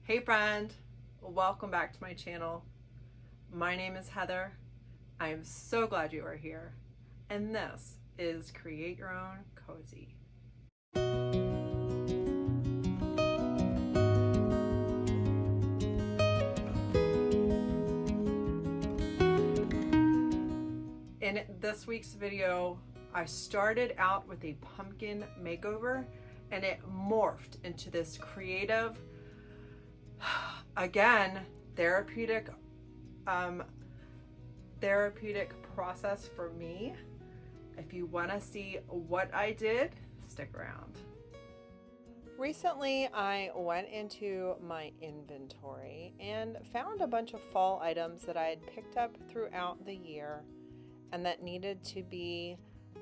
Hey friend, welcome back to my channel. My name is Heather. I am so glad you are here. And this is Create Your Own Cozy. In this week's video, I started out with a pumpkin makeover and it morphed into this creative, again, therapeutic process for me. If you want to see what I did, stick around. Recently, I went into my inventory and found a bunch of fall items that I had picked up throughout the year and that needed to be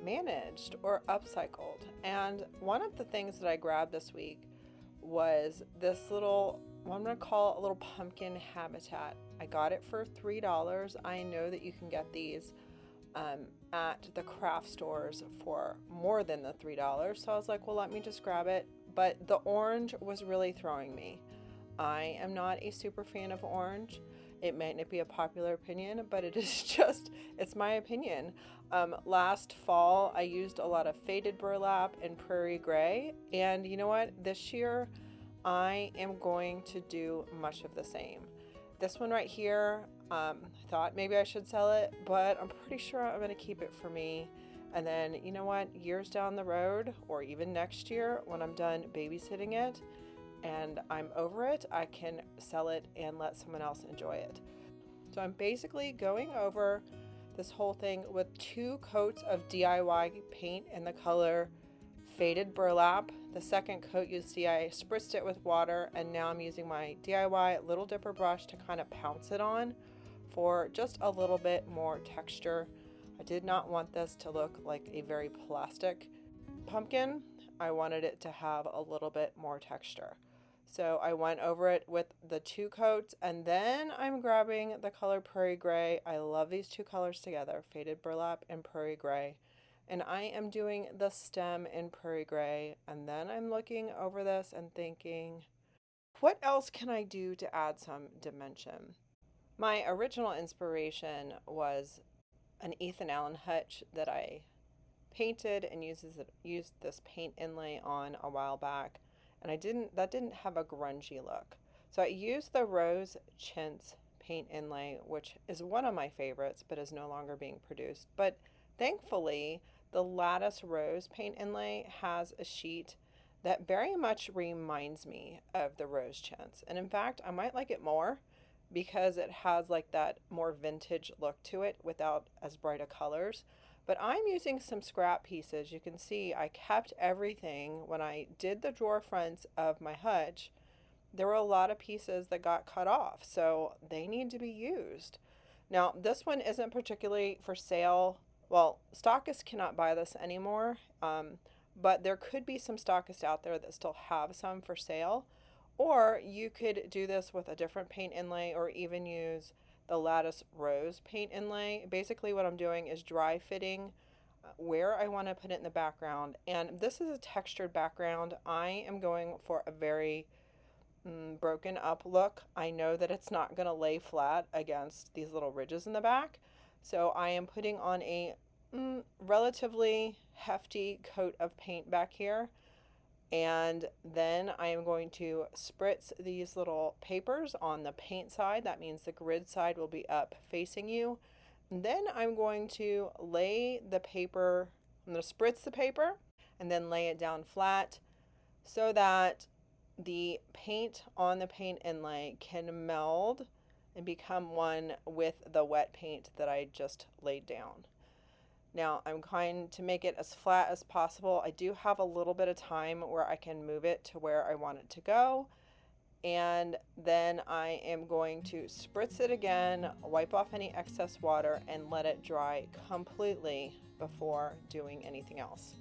managed or upcycled. And one of the things that I grabbed this week was this little, what I'm going to call a little pumpkin habitat. I got it for $3. I know that you can get these at the craft stores for more than the $3. So I was like, well, let me just grab it. But the orange was really throwing me. I am not a super fan of orange. It might not be a popular opinion, but it is just, it's my opinion. Last fall, I used a lot of faded burlap and Prairie Grey. And you know what? This year, I am going to do much of the same. This one right here, I thought maybe I should sell it, but I'm pretty sure I'm going to keep it for me. And then, you know what? Years down the road, or even next year, when I'm done babysitting it, and I'm over it, I can sell it and let someone else enjoy it. So I'm basically going over this whole thing with 2 coats of DIY paint in the color Faded Burlap. The second coat, you see I spritzed it with water, and now I'm using my DIY Little Dipper brush to kind of pounce it on for just a little bit more texture. I did not want this to look like a very plastic pumpkin. I wanted it to have a little bit more texture. So I went over it with the 2 coats, and then I'm grabbing the color Prairie Grey. I love these 2 colors together, Faded Burlap and Prairie Grey. And I am doing the stem in Prairie Grey, and then I'm looking over this and thinking, what else can I do to add some dimension? My original inspiration was an Ethan Allen hutch that I painted and used this paint inlay on a while back. And that didn't have a grungy look. So I used the rose chintz paint inlay, which is one of my favorites, but is no longer being produced. But thankfully, the lattice rose paint inlay has a sheet that very much reminds me of the rose chintz. And in fact, I might like it more because it has like that more vintage look to it without as bright of colors. But I'm using some scrap pieces. You can see I kept everything. When I did the drawer fronts of my hutch, there were a lot of pieces that got cut off, so they need to be used. Now, this one isn't particularly for sale. Well, stockists cannot buy this anymore, but there could be some stockists out there that still have some for sale. Or you could do this with a different paint inlay, or even use the lattice rose paint inlay. Basically what I'm doing is dry fitting where I want to put it in the background, and this is a textured background. I am going for a very broken up look. I know that it's not going to lay flat against these little ridges in the back, so I am putting on a relatively hefty coat of paint back here. And then I am going to spritz these little papers on the paint side. That means the grid side will be up facing you. And then I'm going to lay the paper, I'm going to spritz the paper and then lay it down flat so that the paint on the paint inlay can meld and become one with the wet paint that I just laid down. Now I'm trying to make it as flat as possible. I do have a little bit of time where I can move it to where I want it to go. And then I am going to spritz it again, wipe off any excess water, and let it dry completely before doing anything else.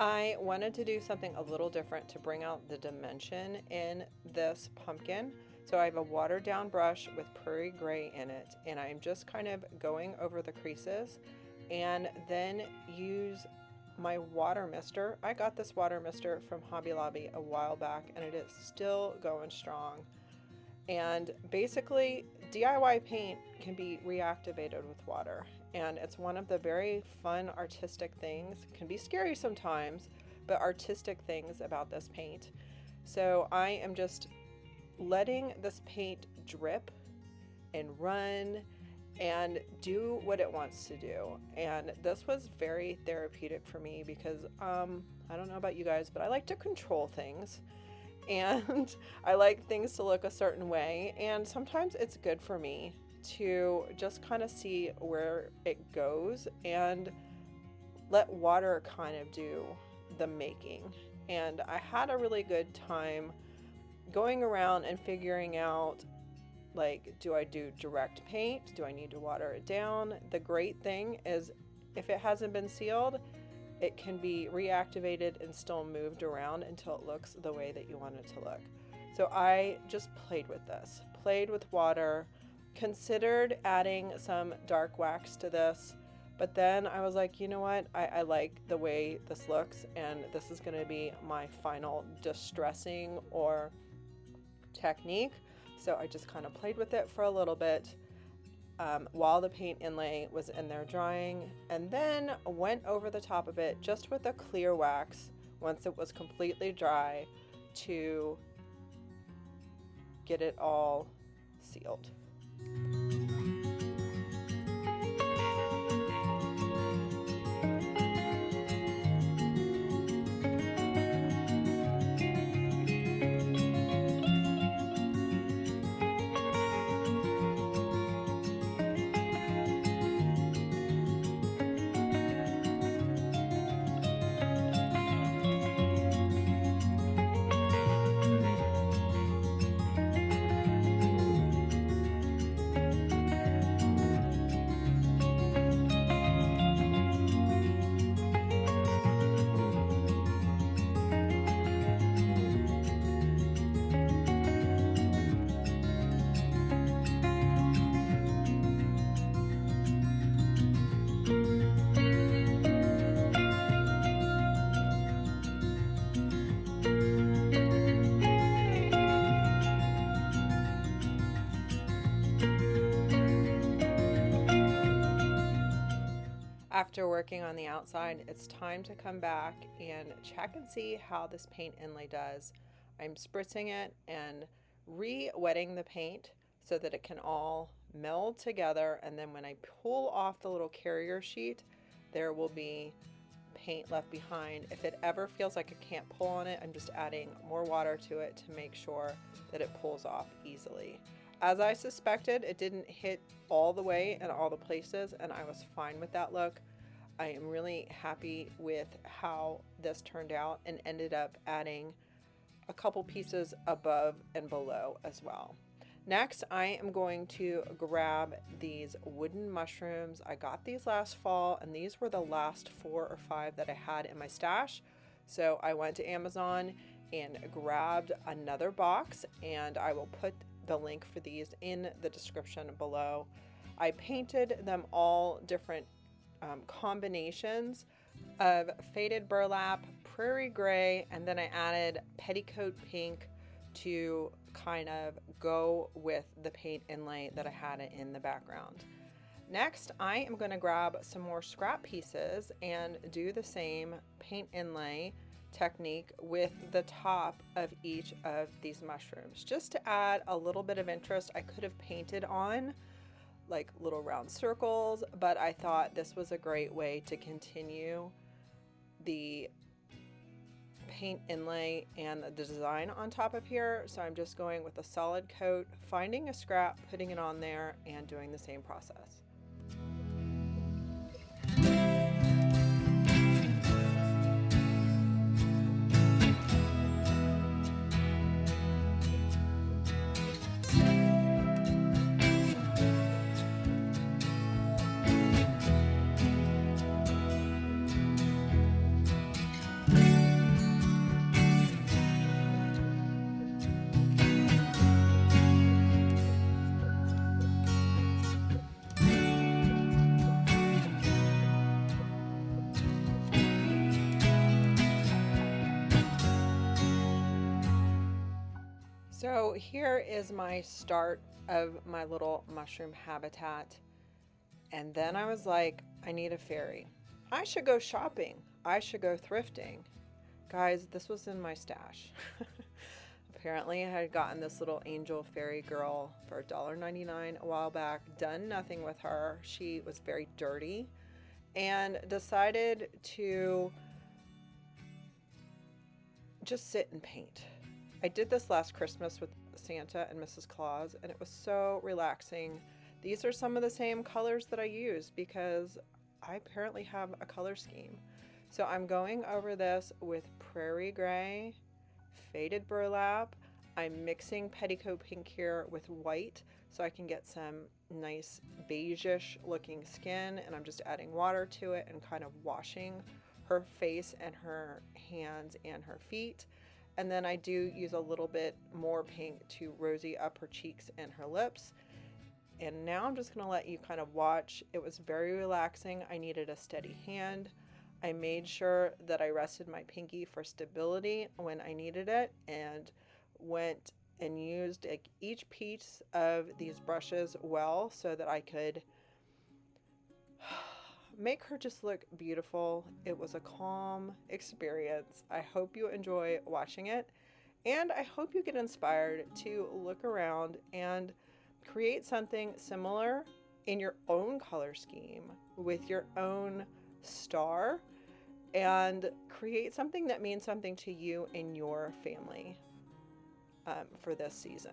I wanted to do something a little different to bring out the dimension in this pumpkin. So I have a watered down brush with Prairie Grey in it, and I'm just kind of going over the creases and then use my water mister. I got this water mister from Hobby Lobby a while back and it is still going strong. And basically DIY paint can be reactivated with water, and it's one of the very fun artistic things, can be scary sometimes, but artistic things about this paint. So I am just letting this paint drip and run and do what it wants to do. And this was very therapeutic for me because I don't know about you guys, but I like to control things. And I like things to look a certain way, and sometimes it's good for me to just kind of see where it goes and let water kind of do the making. And I had a really good time going around and figuring out, like, do I do direct paint? Do I need to water it down? The great thing is if it hasn't been sealed, it can be reactivated and still moved around until it looks the way that you want it to look. So I just played with this, played with water, considered adding some dark wax to this, but then I was like, you know what? I like the way this looks, and this is going to be my final distressing or technique. So I just kind of played with it for a little bit while the paint inlay was in there drying, and then went over the top of it just with a clear wax once it was completely dry to get it all sealed. After working on the outside, it's time to come back and check and see how this paint inlay does. I'm spritzing it and re-wetting the paint so that it can all meld together, and then when I pull off the little carrier sheet, there will be paint left behind. If it ever feels like I can't pull on it, I'm just adding more water to it to make sure that it pulls off easily. As I suspected, it didn't hit all the way in all the places, and I was fine with that look. I am really happy with how this turned out and ended up adding a couple pieces above and below as well. Next, I am going to grab these wooden mushrooms. I got these last fall, and these were the last 4 or 5 that I had in my stash. So I went to Amazon and grabbed another box, and I will put the link for these in the description below. I painted them all different combinations of faded burlap, Prairie Grey, and then I added Petticoat Pink to kind of go with the paint inlay that I had in the background. Next, I am going to grab some more scrap pieces and do the same paint inlay technique with the top of each of these mushrooms, just to add a little bit of interest. I could have painted on like little round circles, but I thought this was a great way to continue the paint inlay and the design on top of here. So I'm just going with a solid coat, finding a scrap, putting it on there, and doing the same process. So here is my start of my little mushroom habitat. And then I was like, I need a fairy. I should go shopping. I should go thrifting. Guys, this was in my stash. Apparently I had gotten this little angel fairy girl for $1.99 a while back, done nothing with her. She was very dirty and decided to just sit and paint. I did this last Christmas with Santa and Mrs. Claus, and it was so relaxing. These are some of the same colors that I use because I apparently have a color scheme. So I'm going over this with Prairie Grey, faded burlap. I'm mixing Petticoat Pink here with white so I can get some nice beige-ish looking skin, and I'm just adding water to it and kind of washing her face and her hands and her feet. And then I do use a little bit more pink to rosy up her cheeks and her lips. And now I'm just going to let you kind of watch. It was very relaxing. I needed a steady hand. I made sure that I rested my pinky for stability when I needed it, and went and used each piece of these brushes well so that I could make her just look beautiful. It was a calm experience. I hope you enjoy watching it, and I hope you get inspired to look around and create something similar in your own color scheme with your own star, and create something that means something to you and your family for this season.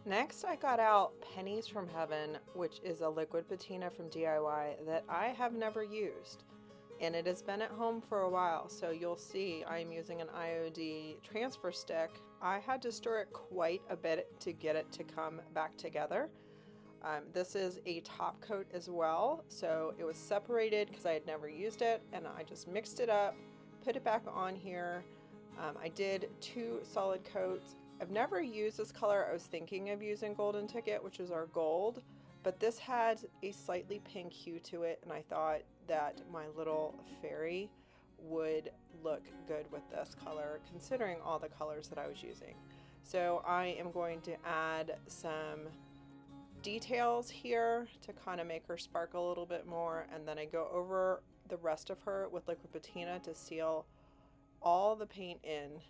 Next, I got out Pennies from Heaven, which is a liquid patina from DIY that I have never used. And it has been at home for a while, so you'll see I'm using an IOD transfer stick. I had to stir it quite a bit to get it to come back together. This is a top coat as well, so it was separated because I had never used it, and I just mixed it up, put it back on here. I did 2 solid coats. I've never used this color. I was thinking of using Golden Ticket, which is our gold, but this had a slightly pink hue to it, and I thought that my little fairy would look good with this color, considering all the colors that I was using. So I am going to add some details here to kind of make her sparkle a little bit more, and then I go over the rest of her with liquid patina to seal all the paint in,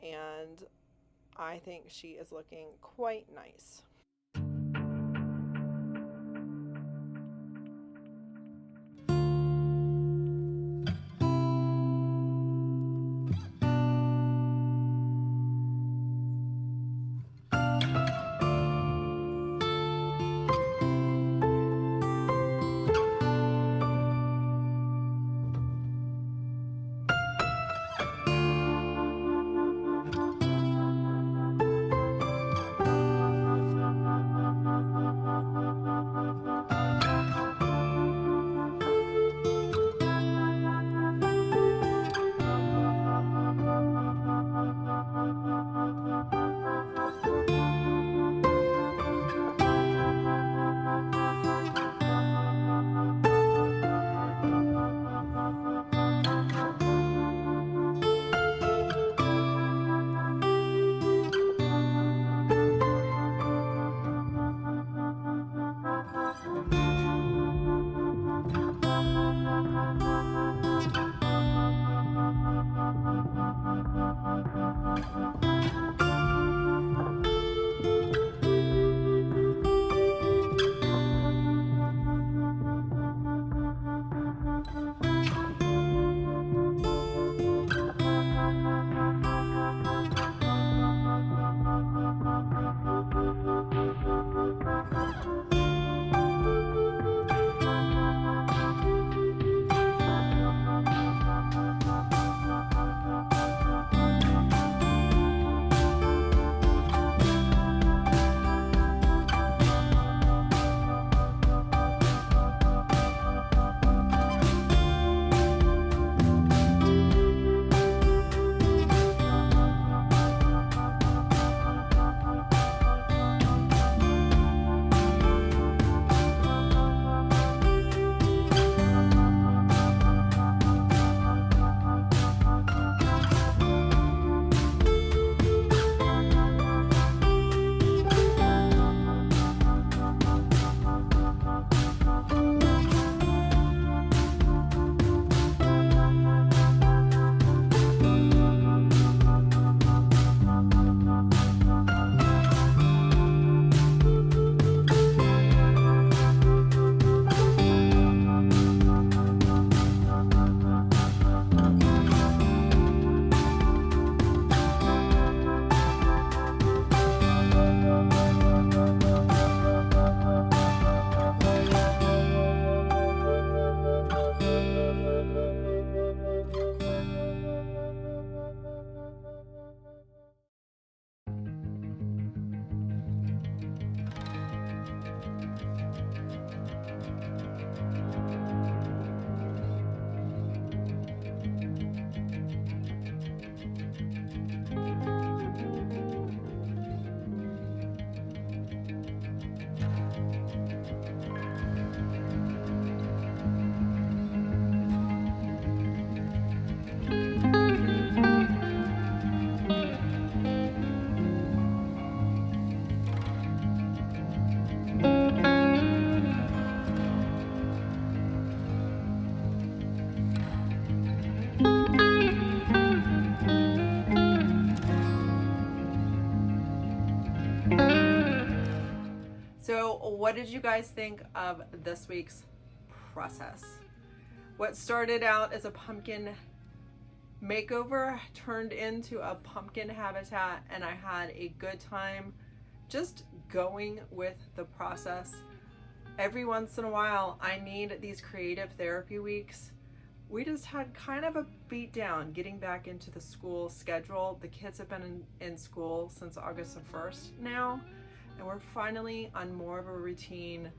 and I think she is looking quite nice. what did you guys think of this week's process? What started out as a pumpkin makeover turned into a pumpkin habitat, and I had a good time just going with the process. Every once in a while, I need these creative therapy weeks. We just had kind of a beat down getting back into the school schedule. The kids have been in school since August the 1st now, and we're finally on more of a routine,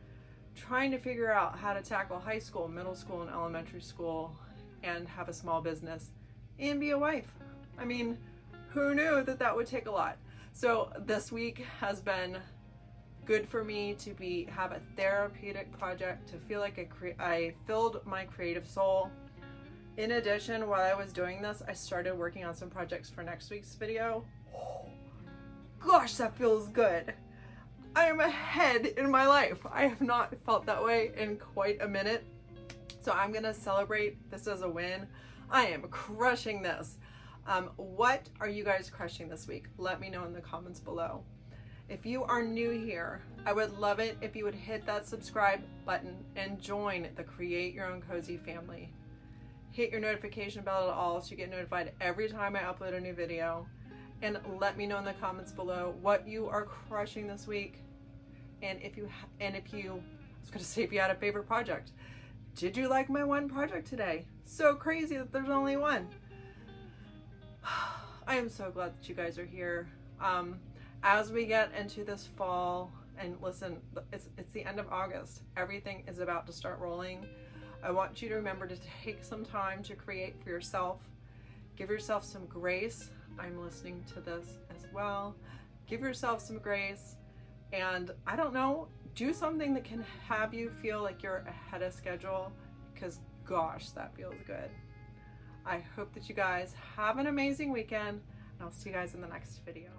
trying to figure out how to tackle high school, middle school, and elementary school, and have a small business and be a wife. I mean, who knew that that would take a lot? So this week has been good for me to have a therapeutic project, to feel like I filled my creative soul. In addition, while I was doing this, I started working on some projects for next week's video. Oh, gosh, that feels good. I am ahead in my life. I have not felt that way in quite a minute. So I'm gonna celebrate this as a win. I am crushing this. What are you guys crushing this week? Let me know in the comments below. If you are new here, I would love it if you would hit that subscribe button and join the Create Your Own Cozy family. Hit your notification bell at all so you get notified every time I upload a new video. And let me know in the comments below what you are crushing this week. And if you, I was gonna say if you had a favorite project. Did you like my one project today? So crazy that there's only one. I am so glad that you guys are here. As we get into this fall, and listen, it's the end of August. Everything is about to start rolling. I want you to remember to take some time to create for yourself. Give yourself some grace. I'm listening to this as well. Give yourself some grace, and I don't know, do something that can have you feel like you're ahead of schedule, because gosh, that feels good. I hope that you guys have an amazing weekend, and I'll see you guys in the next video.